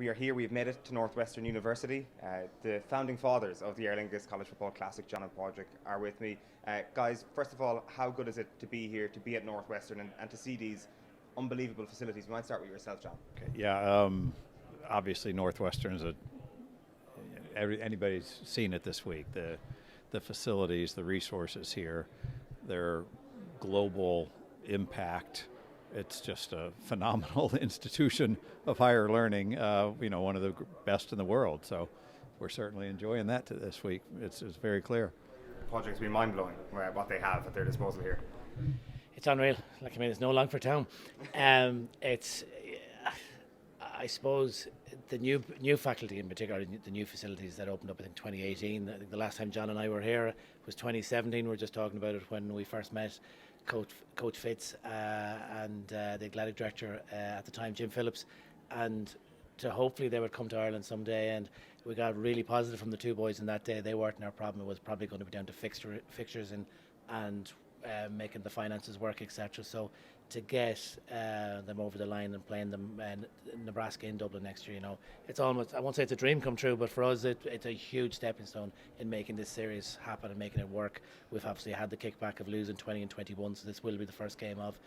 We are here, we've made it to Northwestern University. The founding fathers of the Aer Lingus College Football Classic, John and Padraic, are with me. Guys, first of all, how good is it to be here, to be at Northwestern and to see these unbelievable facilities? We might start with yourself, John. Okay, yeah, obviously Northwestern is anybody's seen it this week. The facilities, the resources here, their global impact. It's just a phenomenal institution of higher learning, one of the best in the world. So we're certainly enjoying that this week. It's very clear. Project's been mind-blowing, what they have at their disposal here. It's unreal. It's no Longford Town. I suppose the new faculty, in particular, the new facilities that opened up in 2018. I think the last time John and I were here was 2017. We were just talking about it when we first met Coach Fitz and the athletic director at the time, Jim Phillips, and hopefully they would come to Ireland someday. And we got really positive from the two boys in that day. They weren't our problem. It was probably going to be down to fixtures and making the finances work, etc. So to get them over the line and playing them in Nebraska in Dublin next year, it's almost, I won't say it's a dream come true, but for us it's a huge stepping stone in making this series happen and making it work. We've obviously had the kickback of losing 20 and 21, so this will be the first game of,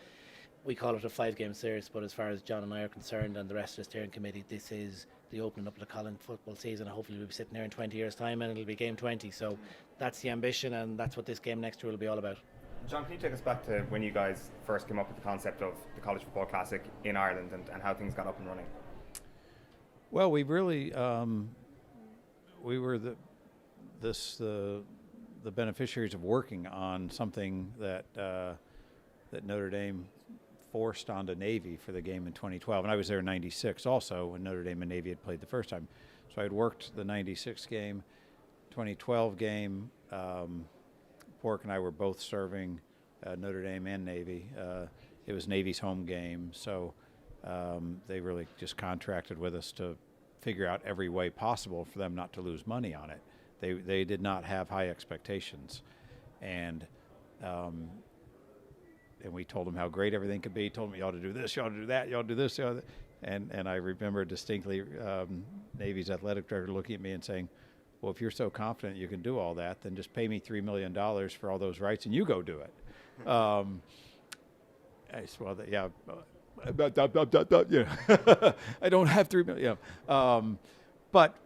we call it a 5-game series, but as far as John and I are concerned and the rest of the steering committee, this is the opening up of the College football season. Hopefully we'll be sitting there in 20 years time and it'll be game 20, so that's the ambition and that's what this game next year will be all about. John, can you take us back to when you guys first came up with the concept of the College Football Classic in Ireland and how things got up and running? Well, we really we were the beneficiaries of working on something that Notre Dame forced onto Navy for the game in 2012, and I was there in '96 also when Notre Dame and Navy had played the first time. So I had worked the '96 game, 2012 game. Pork and I were both serving Notre Dame and Navy. It was Navy's home game, so they really just contracted with us to figure out every way possible for them not to lose money on it. They did not have high expectations, and we told them how great everything could be. Told them, you ought to do this, you ought to do that, you ought to do this, and I remember distinctly Navy's athletic director looking at me and saying, well, if you're so confident you can do all that, then just pay me $3 million for all those rights and you go do it. I said, well, yeah, I don't have $3 million. But,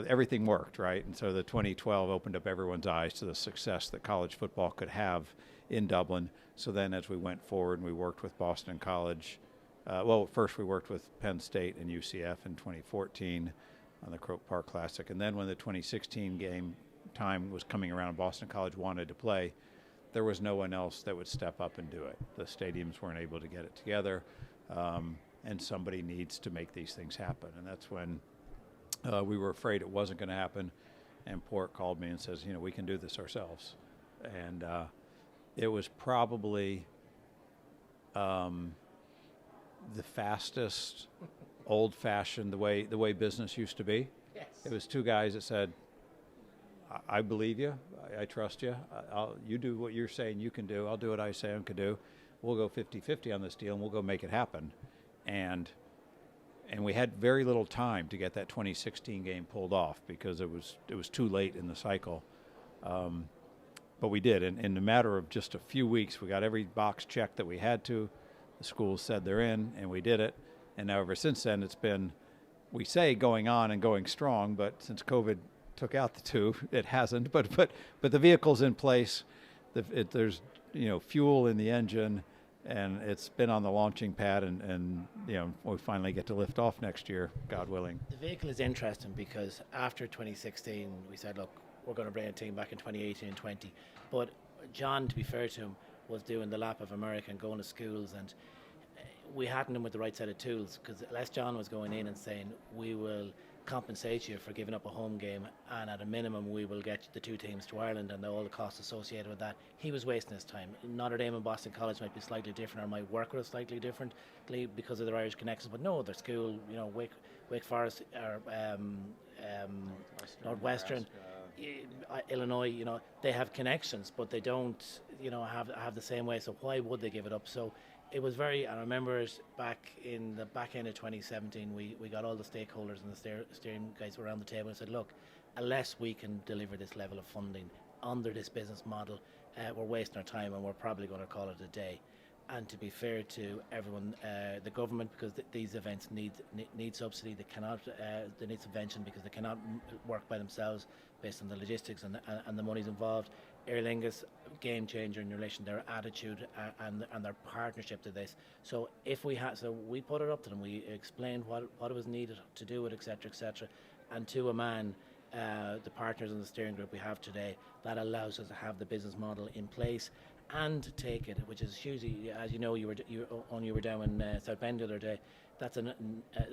everything worked, right? And so the 2012 opened up everyone's eyes to the success that college football could have in Dublin. So then as we went forward and we worked with Boston College, first we worked with Penn State and UCF in 2014 on the Croke Park Classic. And then when the 2016 game time was coming around, Boston College wanted to play, there was no one else that would step up and do it. The stadiums weren't able to get it together, and somebody needs to make these things happen. And that's when we were afraid it wasn't going to happen, and Port called me and says, we can do this ourselves. And it was probably the fastest, old-fashioned, the way business used to be. Yes. It was two guys that said, I believe you, I trust you, you do what you're saying you can do, I'll do what I say I can do, we'll go 50-50 on this deal and we'll go make it happen. And we had very little time to get that 2016 game pulled off because it was too late in the cycle. But we did, and in a matter of just a few weeks, we got every box checked that we had to. The schools said they're in, and we did it. And now ever since then, it's been, we say going on and going strong, but since COVID took out the two, it hasn't. But the vehicle's in place. There's fuel in the engine, and it's been on the launching pad, and we finally get to lift off next year, God willing. The vehicle is interesting because after 2016, we said, look, we're going to bring a team back in 2018 and 20. But John, to be fair to him, was doing the lap of America and going to schools, and we hadn't him with the right set of tools, because Les John was going in and saying, we will compensate you for giving up a home game, and at a minimum we will get the two teams to Ireland and all the costs associated with that. He was wasting his time. Notre Dame and Boston College might be slightly different, or might work with us slightly differently because of their Irish connections, but no, their school, Wake Forest or Northwestern, Illinois, they have connections, but they don't, have the same way. So why would they give it up? So it was very, I remember it back in the back end of 2017, we got all the stakeholders and the steering guys around the table and said, look, unless we can deliver this level of funding under this business model, we're wasting our time and we're probably going to call it a day. And to be fair to everyone, the government, because these events need subsidy, they need subvention because they cannot work by themselves based on the logistics and the monies involved. Aer Lingus, game changer in relation to their attitude and their partnership to this. So we put it up to them. We explained what it was needed to do it, etc., etc. And to a man, the partners in the steering group we have today, that allows us to have the business model in place and take it, which is hugely, as you know, you were down in South Bend the other day. That's a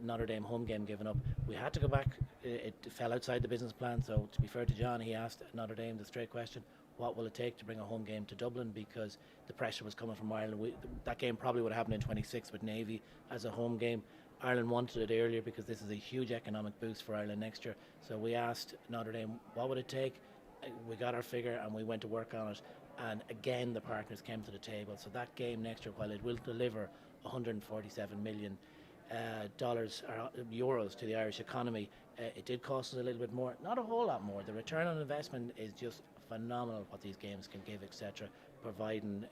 Notre Dame home game given up. We had to go back. It fell outside the business plan. So to be fair to John, he asked Notre Dame the straight question: what will it take to bring a home game to Dublin? Because the pressure was coming from Ireland. That game probably would have happened in 26 with Navy as a home game. Ireland wanted it earlier because this is a huge economic boost for Ireland next year. So we asked Notre Dame, what would it take? We got our figure and we went to work on it. And again, the partners came to the table. So that game next year, while it will deliver $147 million euros to the Irish economy, it did cost us a little bit more, not a whole lot more. The return on investment is just phenomenal what these games can give, etc. Providing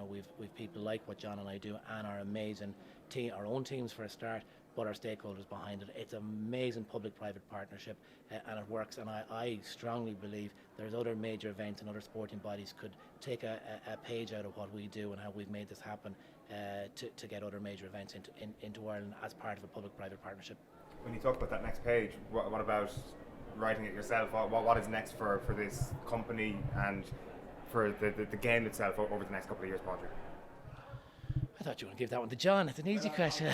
we've people like what John and I do and our amazing team, our own teams for a start, but our stakeholders behind it. It's an amazing public-private partnership, and it works. And I strongly believe there's other major events and other sporting bodies could take a page out of what we do and how we've made this happen to get other major events into Ireland as part of a public-private partnership. When you talk about that next page, what about writing it yourself? What is next for this company and for the game itself over the next couple of years, Padraic? I thought you were going to give that one to John. It's an easy question.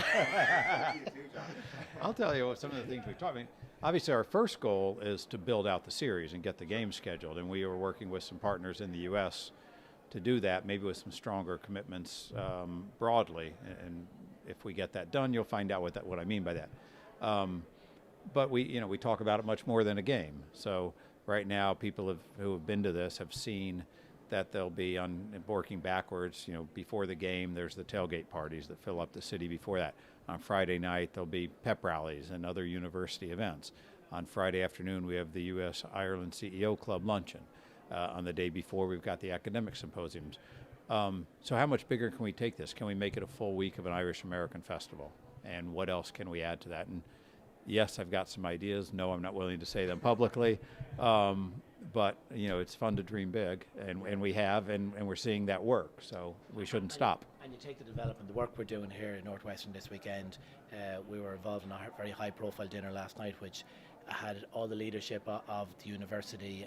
I'll tell you some of the things we've talked about. Obviously, our first goal is to build out the series and get the games scheduled, and we are working with some partners in the U.S. to do that, maybe with some stronger commitments broadly. And if we get that done, you'll find out what I mean by that. But we talk about it much more than a game. So right now, people who have been to this have seen that they'll be working backwards. Before the game, there's the tailgate parties that fill up the city before that. On Friday night, there'll be pep rallies and other university events. On Friday afternoon, we have the U.S.-Ireland CEO Club luncheon. On the day before, we've got the academic symposiums. So how much bigger can we take this? Can we make it a full week of an Irish-American festival? And what else can we add to that? And yes, I've got some ideas. No, I'm not willing to say them publicly. But it's fun to dream big, and we have, and we're seeing that work. So we shouldn't stop. And you take the development, the work we're doing here in Northwestern this weekend. We were involved in a very high-profile dinner last night, which had all the leadership of the university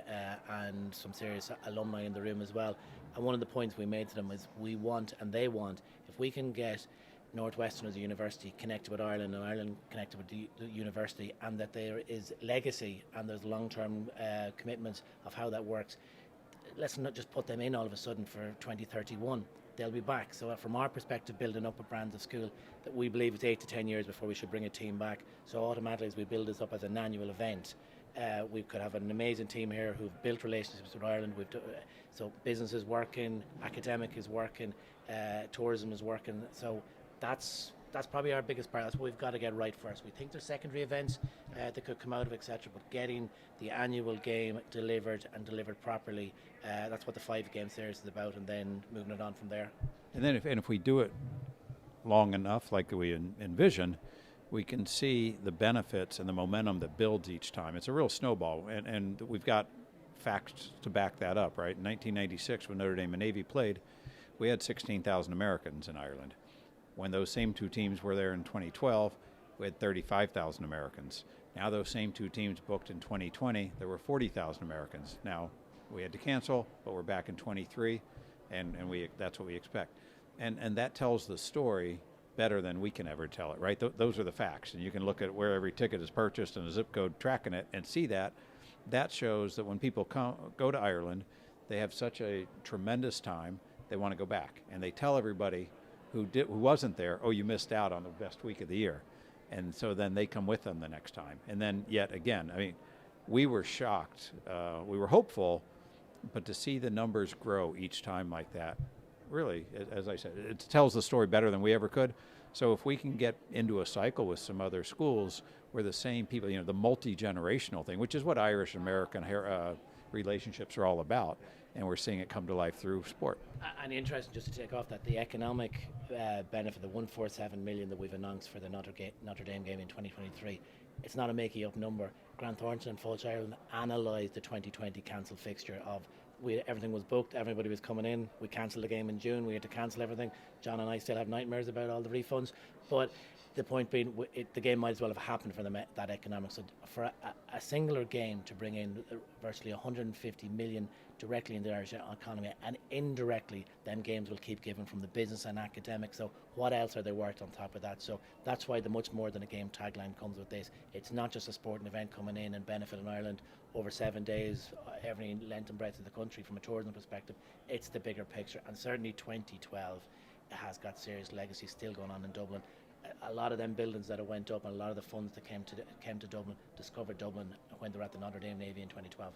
and some serious alumni in the room as well. And one of the points we made to them is we want, and they want, if we can get Northwestern as a university connected with Ireland and Ireland connected with the university, and that there is legacy and there's long-term commitments of how that works, let's not just put them in all of a sudden for 2031. They'll be back. So from our perspective, building up a brand of school, that we believe it's 8 to 10 years before we should bring a team back. So automatically, as we build this up as an annual event, we could have an amazing team here who've built relationships with Ireland. So business is working, academic is working, tourism is working. So that's probably our biggest part. That's what we've got to get right first. We think there's secondary events that could come out of, etc. But getting the annual game delivered and delivered properly, that's what the 5-game series is about, and then moving it on from there. And then if we do it long enough, like we envision, we can see the benefits and the momentum that builds each time. It's a real snowball, and we've got facts to back that up, right? In 1996, when Notre Dame and Navy played, we had 16,000 Americans in Ireland. When those same two teams were there in 2012, we had 35,000 Americans. Now those same two teams booked in 2020, there were 40,000 Americans. Now we had to cancel, but we're back in 23, and that's what we expect. And that tells the story better than we can ever tell it, right? Those are the facts, and you can look at where every ticket is purchased and a zip code tracking it and see that. That shows that when people go to Ireland, they have such a tremendous time, they want to go back. And they tell everybody who wasn't there, oh, you missed out on the best week of the year. And so then they come with them the next time. And then yet again, I mean, we were shocked. We were hopeful, but to see the numbers grow each time like that really, as I said, it tells the story better than we ever could. So if we can get into a cycle with some other schools where the same people, the multi-generational thing, which is what Irish-American relationships are all about, and we're seeing it come to life through sport. And interesting, just to take off that, the economic benefit, the 147 million that we've announced for the Notre Dame game in 2023, it's not a making up number. Grant Thornton and Fulch Ireland analysed the 2020 cancelled fixture of everything was booked, everybody was coming in. We cancelled the game in June, we had to cancel everything. John and I still have nightmares about all the refunds, but the point being, the game might as well have happened for that economics. So for a singular game to bring in virtually 150 million directly in the Irish economy, and indirectly, them games will keep giving from the business and academic. So what else are they worth on top of that? So that's why the much more than a game tagline comes with this. It's not just a sporting event coming in and benefiting Ireland over 7 days, every length and breadth of the country from a tourism perspective. It's the bigger picture, and certainly 2012 has got serious legacy still going on in Dublin. A lot of them buildings that went up, and a lot of the funds that came to Dublin discovered Dublin when they were at the Notre Dame Navy in 2012.